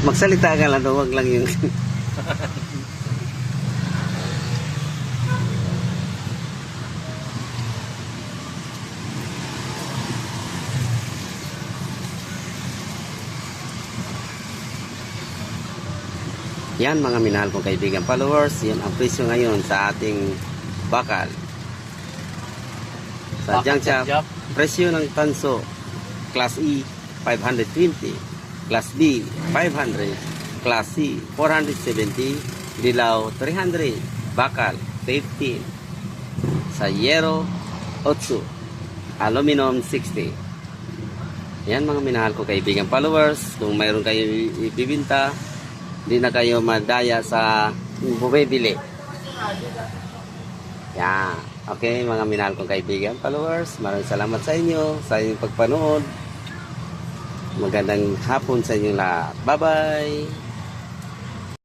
Magsalita ka lang, huwag lang yung... Yan mga minahal kong kaibigan followers, yan ang presyo ngayon sa ating bakal. Sa junk shop, presyo ng tanso, Class E, 520, Class B, 500, Class C, 470, dilaw, 300, bakal, 15, sa yero, 8, aluminum, 60. Yan mga minahal ko kaibigan followers, kung mayroon kayo ibibinta, hindi na kayo madaya sa bumibili. Yan. Okay, mga minahal kong kaibigan, followers, maraming salamat sa inyo, sa inyong pagpanood. Magandang hapon sa inyo lahat. Bye-bye!